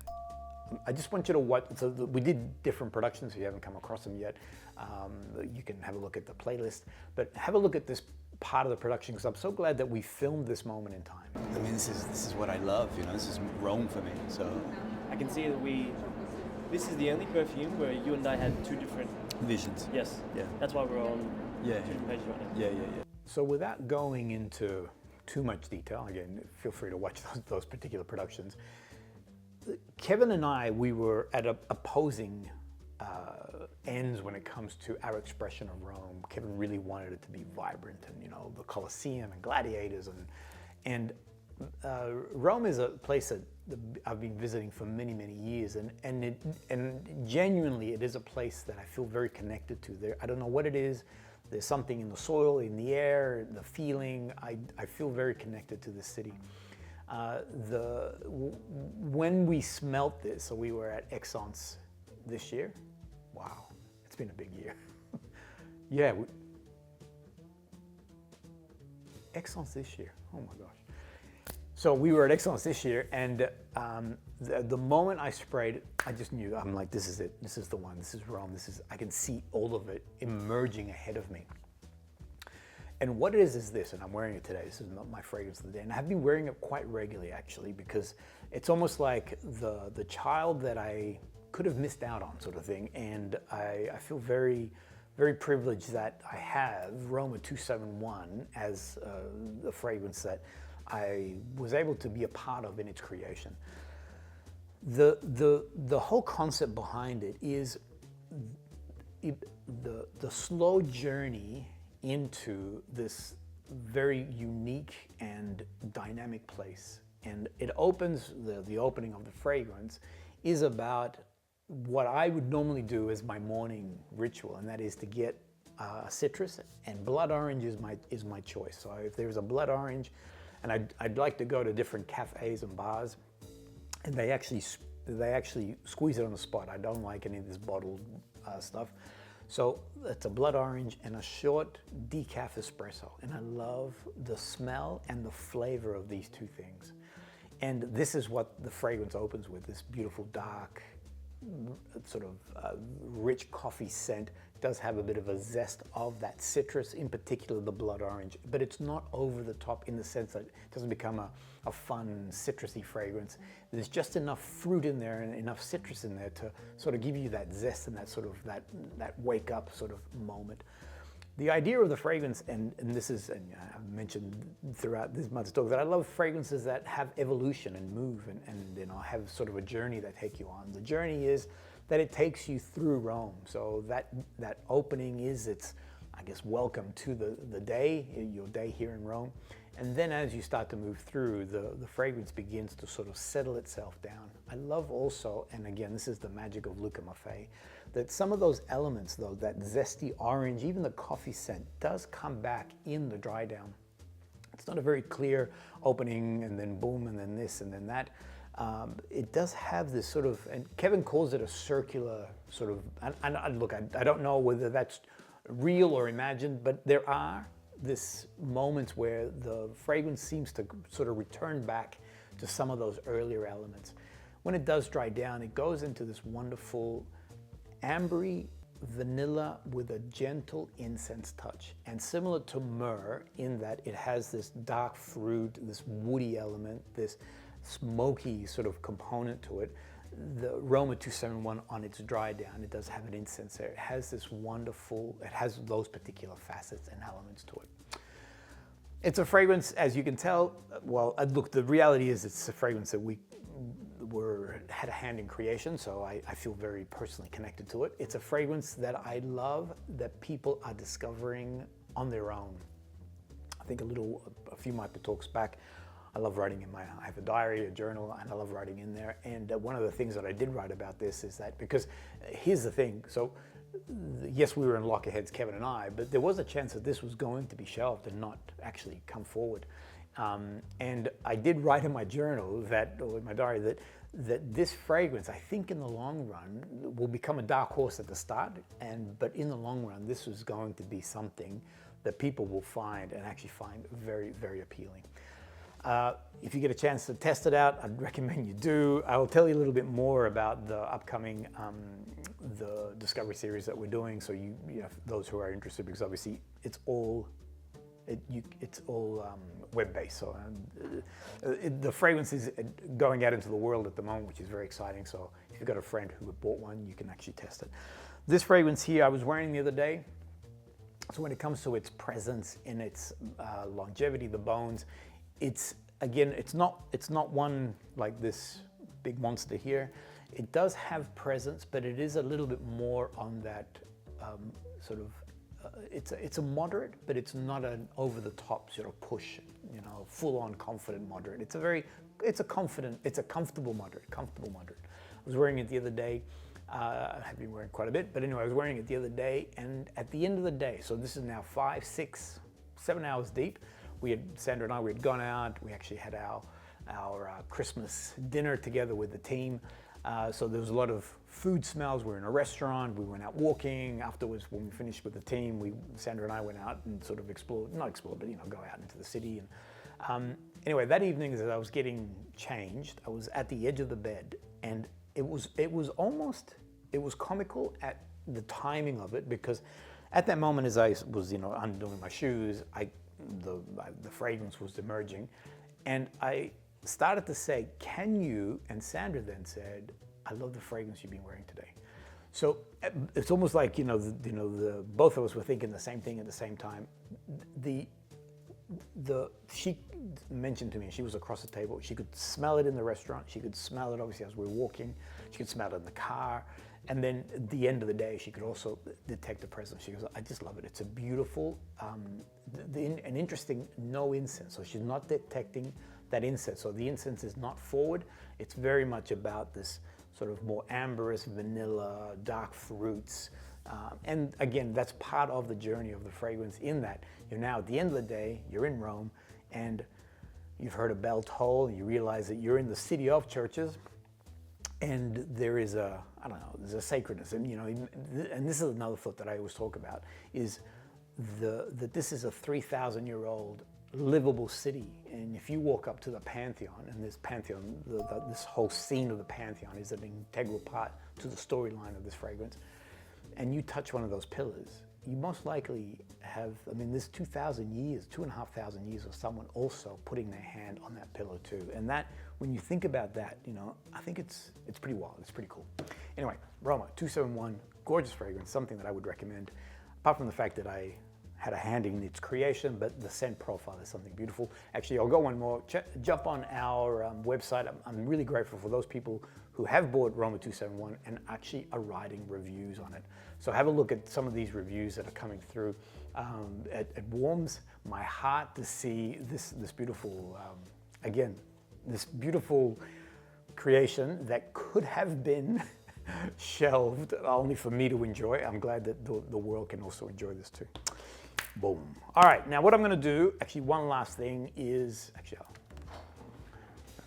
I just want you to watch. So we did different productions. If you haven't come across them yet, you can have a look at the playlist. But have a look at this part of the production because I'm so glad that we filmed this moment in time. I mean, this is what I love. You know, this is Rome for me. So I can see that this is the only perfume where you and I had two different visions. Yes. Yeah. That's why we're on Yeah. two different pages right now. Yeah. So without going into too much detail, again, feel free to watch those particular productions. Kevin and I, we were at opposing ends when it comes to our expression of Rome. Kevin really wanted it to be vibrant and, you know, the Colosseum and gladiators and Rome is a place that I've been visiting for many, many years, and genuinely it is a place that I feel very connected to. There, I don't know what it is. There's something in the soil, in the air, the feeling. I feel very connected to this city. When we smelt this, so we were at Xerjoff this year. Wow, it's been a big year. Yeah, Xerjoff this year. Oh my gosh. So we were at Xerjoff this year, and the moment I sprayed it, I just knew. I'm like, this is it. This is the one. This is Rome. I can see all of it emerging ahead of me. And what it is this, and I'm wearing it today. This is not my fragrance of the day, and I've been wearing it quite regularly actually, because it's almost like the child that I could have missed out on, sort of thing. And I feel very, very privileged that I have Roma 271 as the fragrance that I was able to be a part of in its creation. The whole concept behind it is the slow journey into this very unique and dynamic place. And it opens, the opening of the fragrance is about what I would normally do as my morning ritual, and that is to get citrus, and blood orange is my choice. So if there's a blood orange, and I'd like to go to different cafes and bars, and they actually squeeze it on the spot. I don't like any of this bottled stuff. So it's a blood orange and a short decaf espresso. And I love the smell and the flavor of these two things. And this is what the fragrance opens with, this beautiful dark, sort of rich coffee scent. It does have a bit of a zest of that citrus, in particular the blood orange, but it's not over the top in the sense that it doesn't become a fun citrusy fragrance. There's just enough fruit in there and enough citrus in there to sort of give you that zest and that sort of that wake up sort of moment. The idea of the fragrance, and this is, and I've mentioned throughout this month's talk, that I love fragrances that have evolution and move and you know, have sort of a journey that take you on. The journey is that it takes you through Rome. So that opening is its, I guess, welcome to the day, your day here in Rome. And then as you start to move through, the fragrance begins to sort of settle itself down. I love also, and again, this is the magic of Luca Maffei, that some of those elements though, that zesty orange, even the coffee scent, does come back in the dry down. It's not a very clear opening and then boom and then this and then that. It does have this sort of, and Kevin calls it a circular sort of, look, I don't know whether that's real or imagined, but there are this moments where the fragrance seems to sort of return back to some of those earlier elements. When it does dry down, it goes into this wonderful ambery vanilla with a gentle incense touch, and similar to myrrh in that it has this dark fruit, this woody element, this smoky sort of component to it. The Roma 271 on its dry down, it does have an incense there. It has this wonderful, it has those particular facets and elements to it. It's a fragrance, as you can tell, well, look, the reality is it's a fragrance that we had a hand in creation, so I feel very personally connected to it. It's a fragrance that I love that people are discovering on their own. I think a few MIRRA talks back, I love writing I have a diary, a journal, and I love writing in there. And one of the things that I did write about this is that, because here's the thing, so yes, we were in lockerheads, Kevin and I, but there was a chance that this was going to be shelved and not actually come forward. And I did write in my journal or in my diary that this fragrance, I think in the long run, will become a dark horse at the start, but in the long run, this is going to be something that people will find and actually find very, very appealing. If you get a chance to test it out, I'd recommend you do. I will tell you a little bit more about the upcoming the discovery series that we're doing. So you know, those who are interested, because obviously it's all web-based. So the fragrance is going out into the world at the moment, which is very exciting. So if you've got a friend who bought one, you can actually test it. This fragrance here I was wearing the other day. So when it comes to its presence, in its longevity, the bones, it's not one like this big monster here. It does have presence, but it is a little bit more on that sort of. It's a moderate, but it's not an over-the-top sort of push. You know, full-on confident moderate. It's a comfortable moderate. I was wearing it the other day. I have been wearing quite a bit, but anyway, I was wearing it the other day, and at the end of the day, so this is now 5, 6, 7 hours deep. Sandra and I, we had gone out. We actually had our Christmas dinner together with the team. So there was a lot of food smells. We were in a restaurant. We went out walking. Afterwards, when we finished with the team, Sandra and I went out and sort of not explore, but go out into the city. And anyway, that evening, as I was getting changed, I was at the edge of the bed, and it was comical at the timing of it, because at that moment, as I was undoing my shoes, the fragrance was emerging, and I started to say, "Can you?" And Sandra then said, "I love the fragrance you've been wearing today." So it's almost like both of us were thinking the same thing at the same time. She mentioned to me, she was across the table, she could smell it in the restaurant, she could smell it obviously as we were walking, she could smell it in the car, and then at the end of the day, she could also detect the presence. She goes, "I just love it. It's a beautiful, an interesting no incense." So she's not detecting that incense. So the incense is not forward. It's very much about this sort of more amberous, vanilla, dark fruits. And again, that's part of the journey of the fragrance, in that you're now at the end of the day, you're in Rome, and you've heard a bell toll, and you realize that you're in the city of churches, and there is there's a sacredness. And and this is another thought that I always talk about, is that this is a 3,000-year-old livable city. And if you walk up to the Pantheon, and this Pantheon, this whole scene of the Pantheon is an integral part to the storyline of this fragrance, and you touch one of those pillars, you most likely have, there's 2,000 years, 2,500 years of someone also putting their hand on that pillar too. And that, when you think about that, I think it's pretty wild, it's pretty cool. Anyway, Roma 271, gorgeous fragrance, something that I would recommend, apart from the fact that I had a hand in its creation, but the scent profile is something beautiful. Actually, I'll go one more. Jump on our website. I'm really grateful for those people who have bought Roma 271 and actually are writing reviews on it. So have a look at some of these reviews that are coming through. It warms my heart to see this beautiful, again, this beautiful creation that could have been shelved only for me to enjoy. I'm glad that the world can also enjoy this too. Boom. All right, now what I'm going to do, actually one last thing is, I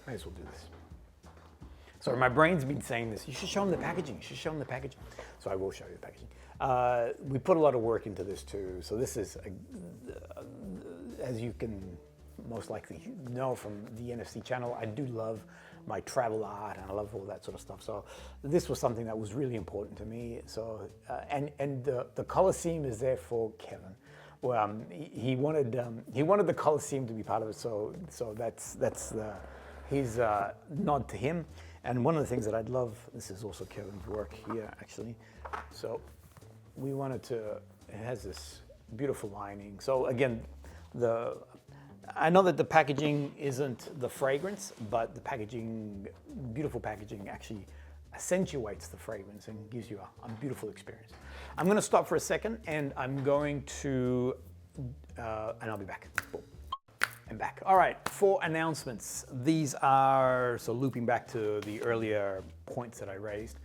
may as well do this. Sorry, my brain's been saying this. You should show them the packaging. You should show them the packaging. So I will show you the packaging. We put a lot of work into this too. So this is, as you can most likely know from the NFC channel, I do love my travel art, and I love all that sort of stuff. So this was something that was really important to me. So and the Colosseum is there for Kevin. Well, he wanted the Colosseum to be part of it. So that's his nod to him. And one of the things that I'd love, this is also Kevin's work here actually. So we wanted to, it has this beautiful lining. So again, I know that the packaging isn't the fragrance, but the packaging, beautiful packaging, actually accentuates the fragrance and gives you a beautiful experience. I'm going to stop for a second, and I'm going to, and I'll be back. Boom. I'm back. All right, 4 announcements. These are, so looping back to the earlier points that I raised,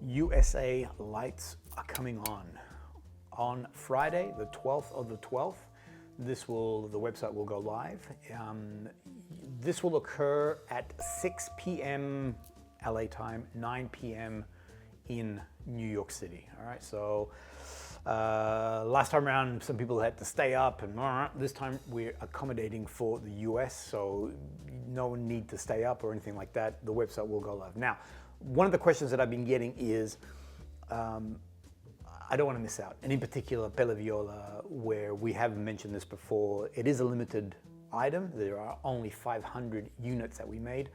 USA lights are coming on Friday, the 12th of the 12th. The website will go live. This will occur at 6 p.m. LA time, 9 p.m. in New York City. All right, so Last time around, some people had to stay up, and this time we're accommodating for the US, so no need to stay up or anything like that. The website will go live. Now, one of the questions that I've been getting is, I don't want to miss out, and in particular, Pelle Viola, where we have mentioned this before, it is a limited item. There are only 500 units that we made.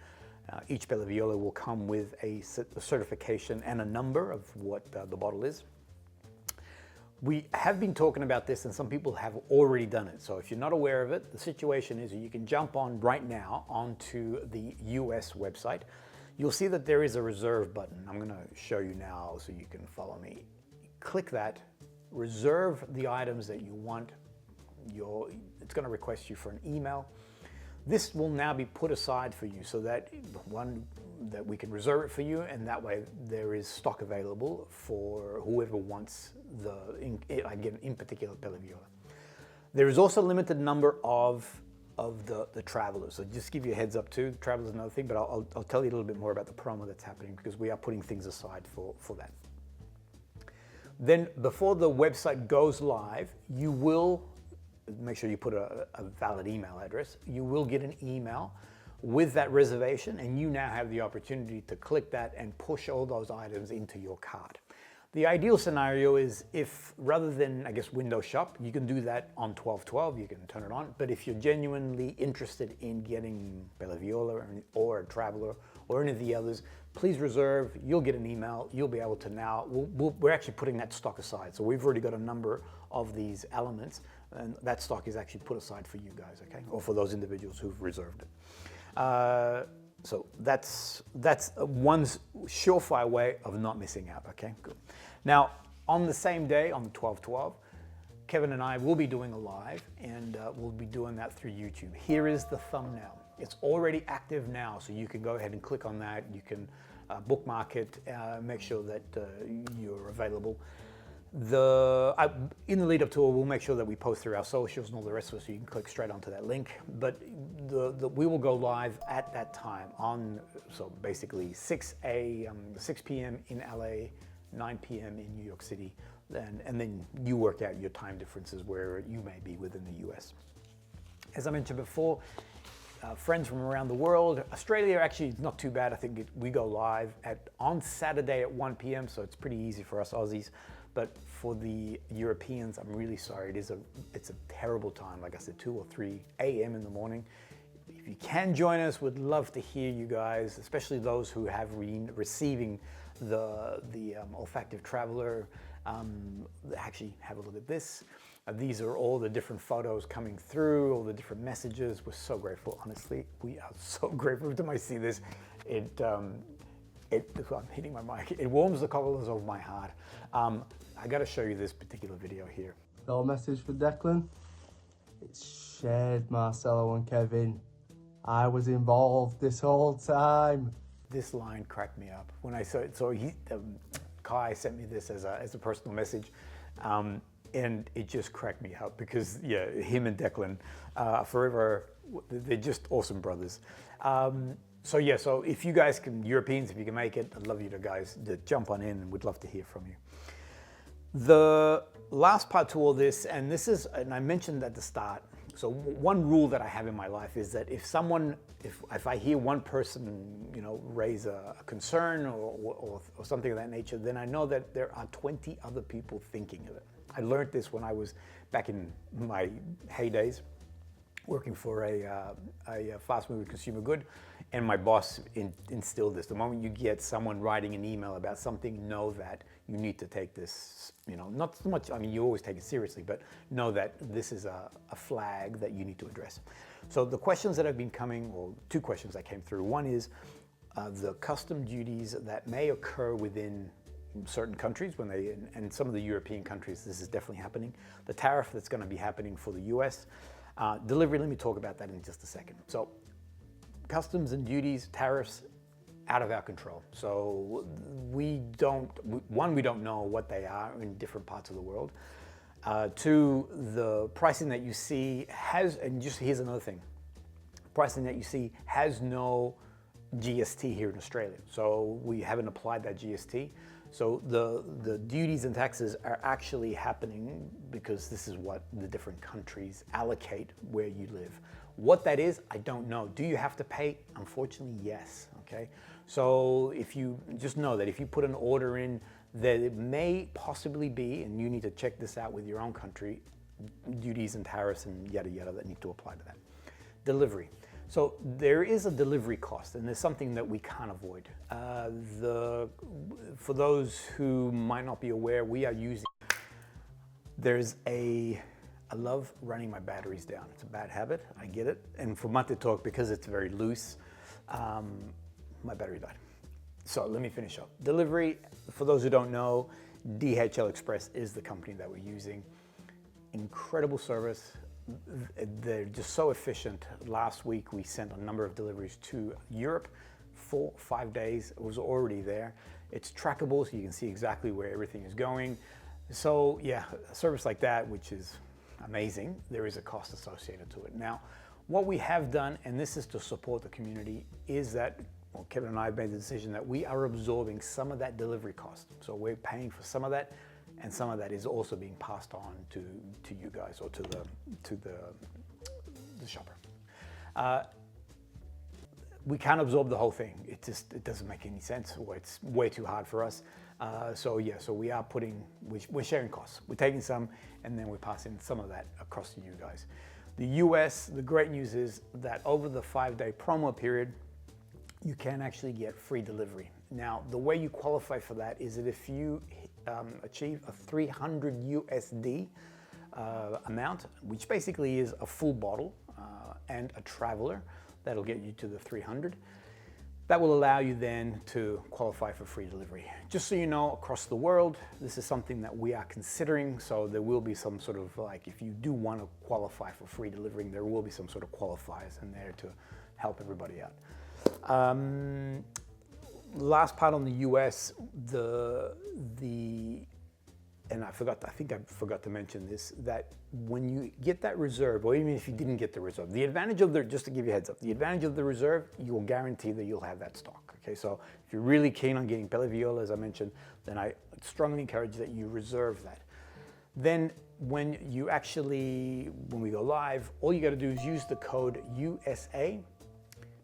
Each Pelle Viola will come with a certification and a number of what the bottle is. We have been talking about this, and some people have already done it. So if you're not aware of it, the situation is you can jump on right now onto the US website. You'll see that there is a reserve button. I'm going to show you now so you can follow me. Click that, reserve the items that you want. It's going to request you for an email. This will now be put aside for you so that that we can reserve it for you, and that way there is stock available for whoever wants again, in particular, Pelle Viola. There is also a limited number of the travelers. So just give you a heads up too. Travelers is another thing, but I'll tell you a little bit more about the promo that's happening because we are putting things aside for that. Then before the website goes live, you will make sure you put a valid email address. You will get an email with that reservation, and you now have the opportunity to click that and push all those items into your cart. The ideal scenario is if, rather than, I guess, window shop, you can do that on 12/12, you can turn it on, but if you're genuinely interested in getting Pelle Viola or a Traveler or any of the others, please reserve. You'll get an email. You'll be able to now, we're actually putting that stock aside. So we've already got a number of these elements, and that stock is actually put aside for you guys, okay? Or for those individuals who've reserved it. So that's one surefire way of not missing out, okay? Good. Now, on the same day, on the 12/12, Kevin and I will be doing a live, and we'll be doing that through YouTube. Here is the thumbnail. It's already active now, so you can go ahead and click on that. You can bookmark it, make sure that you're available. In the lead up to it, we'll make sure that we post through our socials and all the rest of it, so you can click straight onto that link. But we will go live at that time so basically 6 p.m. in LA, 9 p.m. in New York City, and then you work out your time differences where you may be within the US. As I mentioned before, friends from around the world. Australia actually is not too bad. I think we go live on Saturday at 1 p.m., so it's pretty easy for us Aussies. But for the Europeans, I'm really sorry. It's a terrible time. Like I said, 2 or 3 a.m. in the morning. If you can join us, we'd love to hear you guys, especially those who have receiving the Olfactive Traveler. Actually, have a look at this. These are all the different photos coming through, all the different messages. We're so grateful, honestly. We are so grateful. Every time I see this, I'm hitting my mic. It warms the cockles of my heart. I got to show you this particular video here. No message for Declan. It's shared, Marcelo and Kevin. I was involved this whole time. This line cracked me up when I saw it. So Kai sent me this as a personal message, and it just cracked me up because him and Declan forever. They're just awesome brothers. So if you guys Europeans, if you can make it, I'd love you guys to jump on in, and we'd love to hear from you. The last part to all this, and I mentioned at the start, so one rule that I have in my life is that if I hear one person, raise a concern or something of that nature, then I know that there are 20 other people thinking of it. I learned this when I was back in my heydays, working for a fast-moving consumer good, and my boss instilled this. The moment you get someone writing an email about something, know that you need to take this, not so much, you always take it seriously, but know that this is a flag that you need to address. So the questions that have been coming, or 2 questions that came through. One is the custom duties that may occur within certain countries and some of the European countries, this is definitely happening. The tariff that's going to be happening for the US. Delivery, let me talk about that in just a second. So customs and duties, tariffs, out of our control. So we don't know what they are in different parts of the world. 2, the pricing that you see here's another thing. Pricing that you see has no GST here in Australia. So we haven't applied that GST. So the duties and taxes are actually happening because this is what the different countries allocate where you live. What that is, I don't know. Do you have to pay? Unfortunately, yes, okay? So if you just know that if you put an order in, that it may possibly be, and you need to check this out with your own country, duties and tariffs and yada yada that need to apply to that. Delivery. So there is a delivery cost, and there's something that we can't avoid. For those who might not be aware, we are using, I love running my batteries down. It's a bad habit, I get it. And for MATÉ Talk, because it's very loose, my battery died. So let me finish up. Delivery, for those who don't know, DHL Express is the company that we're using. Incredible service. They're just so efficient. Last week we sent a number of deliveries to Europe, 4-5 days. It was already there. It's trackable, so you can see exactly where everything is going. So yeah, a service like that, which is amazing, there is a cost associated to it. Now, what we have done, and this is to support the community, is that, well, Kevin and I have made the decision that we are absorbing some of that delivery cost. So we're paying for some of that, and some of that is also being passed on to you guys, or to the shopper. We can't absorb the whole thing. It doesn't make any sense, or it's way too hard for us. So we are we're sharing costs. We're taking some, and then we're passing some of that across to you guys. The US, the great news is that over the 5-day promo period, you can actually get free delivery. Now, the way you qualify for that is that if you achieve a 300 USD amount, which basically is a full bottle and a traveler, that'll get you to the 300. That will allow you then to qualify for free delivery. Just so you know, across the world, this is something that we are considering, so there will be some sort of, like, if you do want to qualify for free delivery, there will be some sort of qualifiers in there to help everybody out. Last part on the US, and I think I forgot to mention this, that when you get that reserve, or even if you didn't get the reserve, the advantage of just to give you a heads up, the advantage of the reserve, you'll guarantee that you'll have that stock, okay? So if you're really keen on getting Pelle Viola, as I mentioned, then I strongly encourage that you reserve that. Then when we go live, all you gotta do is use the code USA.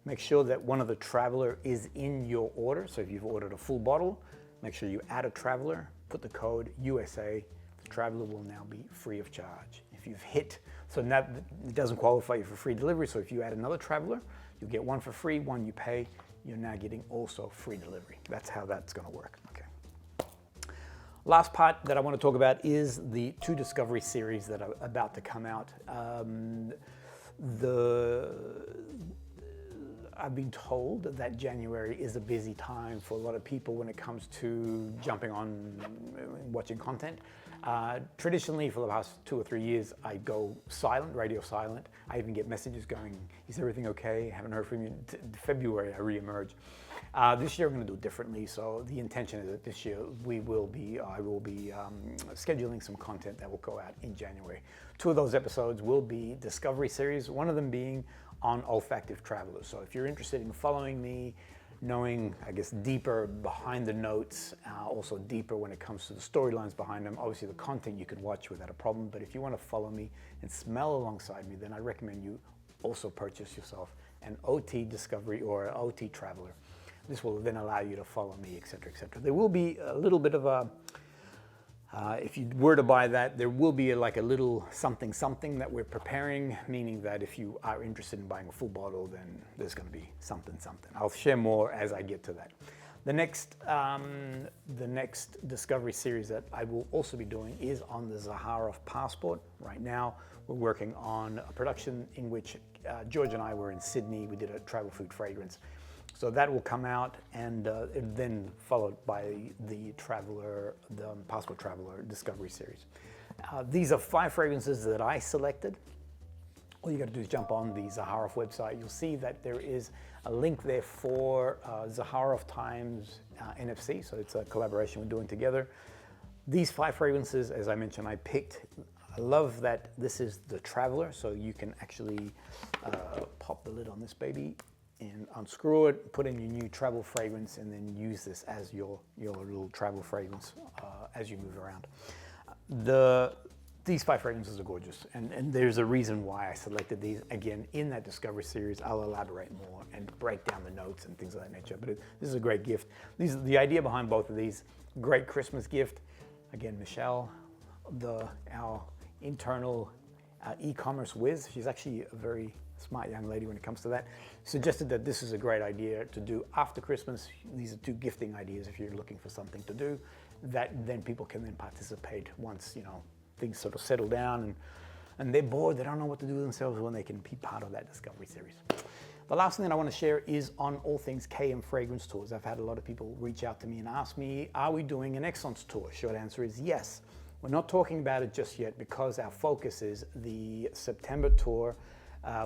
Make sure that one of the traveler is in your order. So if you've ordered a full bottle, make sure you add a traveler, put the code USA. The traveler will now be free of charge. If you've so now it doesn't qualify you for free delivery. So if you add another traveler, you'll get one for free, one you pay. You're now getting also free delivery. That's how that's gonna work, okay. Last part that I want to talk about is the 2 discovery series that are about to come out. I've been told that January is a busy time for a lot of people when it comes to jumping on watching content. Traditionally, for the past 2 or 3 years, I go silent, radio silent. I even get messages going, is everything okay? Haven't heard from you. February, I reemerge. This year, I'm going to do it differently. So the intention is that this year I will be scheduling some content that will go out in January. 2 of those episodes will be Discovery series, one of them being on olfactive travelers. So if you're interested in following me, knowing, I guess, deeper behind the notes, also deeper when it comes to the storylines behind them, obviously the content you can watch without a problem, but if you want to follow me and smell alongside me, then I recommend you also purchase yourself an OT Discovery or an OT Traveler. This will then allow you to follow me, etc., etc. There will be a little bit of a, if you were to buy that, there will be like a little something that we're preparing, meaning that if you are interested in buying a full bottle, then there's going to be something. I'll share more as I get to that. The next Discovery series that I will also be doing is on the Zaharoff passport. Right now, we're working on a production in which George and I were in Sydney. We did a travel food fragrance. So that will come out, and then followed by the Passport Traveler Discovery series. These are 5 fragrances that I selected. All you got to do is jump on the Zaharoff website. You'll see that there is a link there for Zaharoff times NFC, so it's a collaboration we're doing together. These 5 fragrances, as I mentioned, I picked. I love that this is the Traveler, so you can actually pop the lid on this baby. and unscrew it, put in your new travel fragrance, and then use this as your little travel fragrance as you move around. These 5 fragrances are gorgeous, and there's a reason why I selected these. Again, in that Discovery series, I'll elaborate more and break down the notes and things of that nature, but this is a great gift. The idea behind both of these, great Christmas gift. Again, Michelle, our internal e-commerce whiz, she's actually a very smart young lady when it comes to that, suggested that this is a great idea to do after Christmas. These are 2 gifting ideas if you're looking for something to do that then people can then participate once, you know, things sort of settle down and they're bored, they don't know what to do with themselves, when they can be part of that Discovery series. The last thing that I want to share is on all things KM fragrance tours. I've had a lot of people reach out to me and ask me, are we doing an Excellence tour? Short answer is yes. We're not talking about it just yet because our focus is the September tour,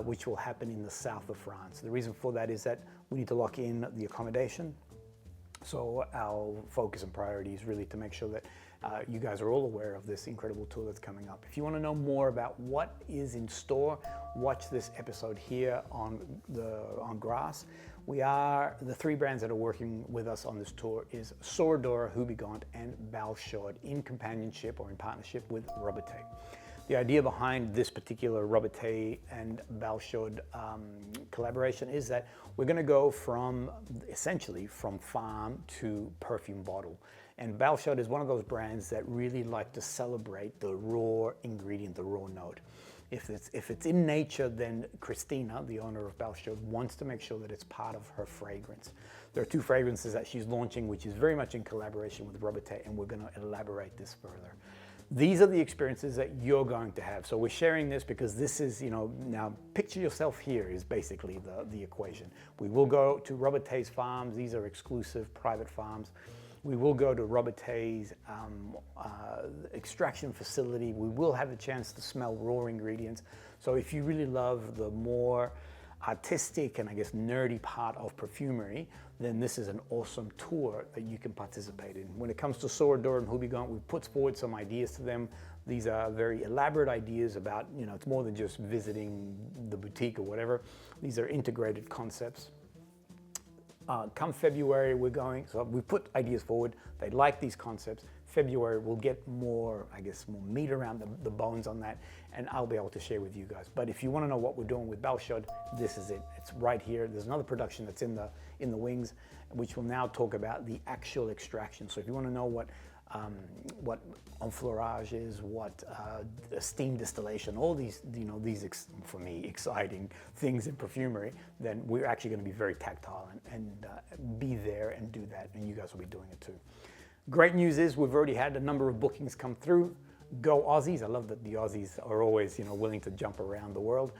which will happen in the south of France. The reason for that is that we need to lock in the accommodation. So our focus and priority is really to make sure that you guys are all aware of this incredible tour that's coming up. If you want to know more about what is in store, watch this episode here on Grasse. The 3 brands that are working with us on this tour is Sourdora, Hubigant, and Balchaude in companionship or in partnership with Robertet. The idea behind this particular Robertet and Balchaude collaboration is that we're going to go essentially from farm to perfume bottle. And Balchaude is one of those brands that really like to celebrate the raw ingredient, the raw note. If it's in nature, then Christina, the owner of Balchaude, wants to make sure that it's part of her fragrance. There are 2 fragrances that she's launching, which is very much in collaboration with Robertet, and we're going to elaborate this further. These are the experiences that you're going to have. So we're sharing this because this is, you know, now picture yourself here is basically the equation. We will go to Robertet's farms. These are exclusive private farms. We will go to Robertet's extraction facility. We will have the chance to smell raw ingredients. So if you really love the more artistic and I guess nerdy part of perfumery, then this is an awesome tour that you can participate in. When it comes to Sourdora and Hubigant, we put forward some ideas to them. These are very elaborate ideas about, you know, it's more than just visiting the boutique or whatever. These are integrated concepts. Come February, so we put ideas forward. They like these concepts. February, we'll get more, I guess, more meat around the bones on that, and I'll be able to share with you guys. But if you want to know what we're doing with Balchaude, this is it. It's right here. There's another production that's in the wings, which will now talk about the actual extraction. So if you want to know what enfleurage is, what steam distillation, all these, you know, for me, exciting things in perfumery, then we're actually going to be very tactile and be there and do that, and you guys will be doing it too. Great news is we've already had a number of bookings come through. Go Aussies. I love that the Aussies are always, you know, willing to jump around the world.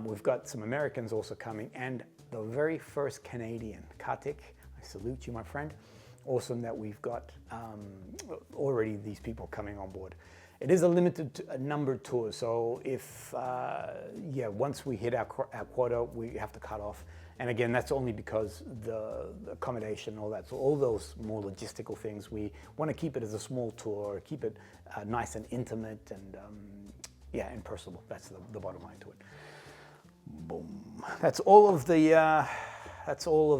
We've got some Americans also coming, and the very first Canadian, Kartik, I salute you, my friend. Awesome that we've got already these people coming on board. It is a limited number tour, so if, once we hit our quota, we have to cut off. And again, that's only because the accommodation, all that, so all those more logistical things, we want to keep it as a small tour, keep it nice and intimate and, and personable. That's the bottom line to it. Boom. That's all of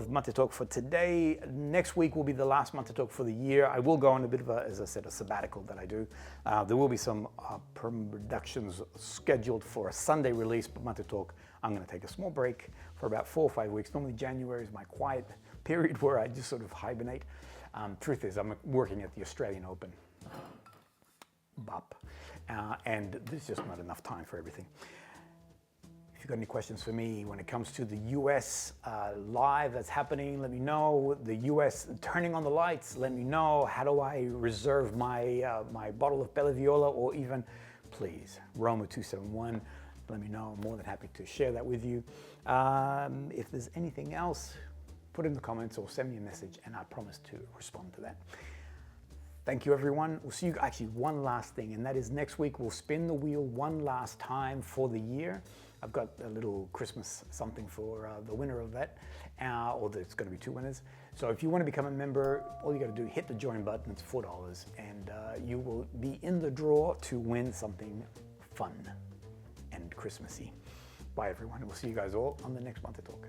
MATÉ Talk for today. Next week will be the last MATÉ Talk for the year. I will go on a bit of as I said, a sabbatical that I do. There will be some productions scheduled for a Sunday release, but MATÉ Talk, I'm going to take a small break for about 4 or 5 weeks. Normally January is my quiet period where I just sort of hibernate. Truth is, I'm working at the Australian Open. Bop. And there's just not enough time for everything. If you've got any questions for me when it comes to the US live that's happening, let me know. The US turning on the lights, let me know. How do I reserve my my bottle of Bella Viola, or even, please, Roma 271. Let me know. I'm more than happy to share that with you. If there's anything else, put it in the comments or send me a message, and I promise to respond to that. Thank you, everyone. We'll see you. Actually, one last thing, and that is next week we'll spin the wheel one last time for the year. I've got a little Christmas something for the winner of that, or there's going to be 2 winners. So if you want to become a member, all you got to do, hit the join button. It's $4, and you will be in the draw to win something fun and Christmassy. Bye, everyone, and we'll see you guys all on the next MATÉ Talk.